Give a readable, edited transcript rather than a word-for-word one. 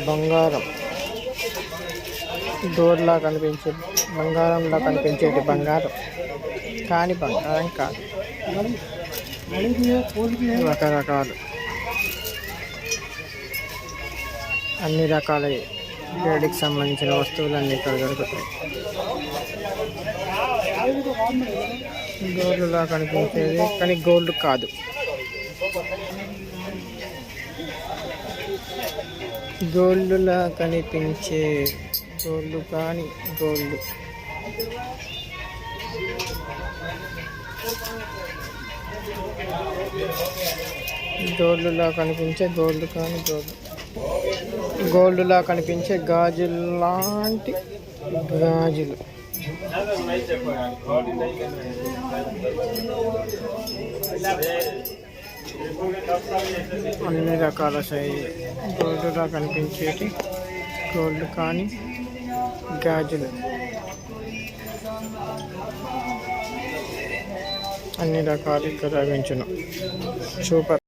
బంగారం డోర్లా కనిపించే బంగారంలా కనిపించేటి బంగారం కానీ బంగారం కాదు. రకరకాలు అన్ని రకాల వేడికి సంబంధించిన వస్తువులన్నీ ఇక్కడ దొరుకుతాయి. గోల్డ్లా కనిపించేది కానీ గోల్డ్ కాదు. గోల్డ్లా కనిపించే గోల్డ్ కానీ గోల్డ్. గోల్డ్లా కనిపించే గోల్డ్ కానీ గోల్డ్. గోల్డ్లా కనిపించే గాజులు లాంటి గాజులు. అన్ని రకాల సైజు గోల్డ్లా కనిపించేటి గోల్డ్ కానీ గాజులు. అన్ని రకాలు ఇక్కడ లభించును. సూపర్.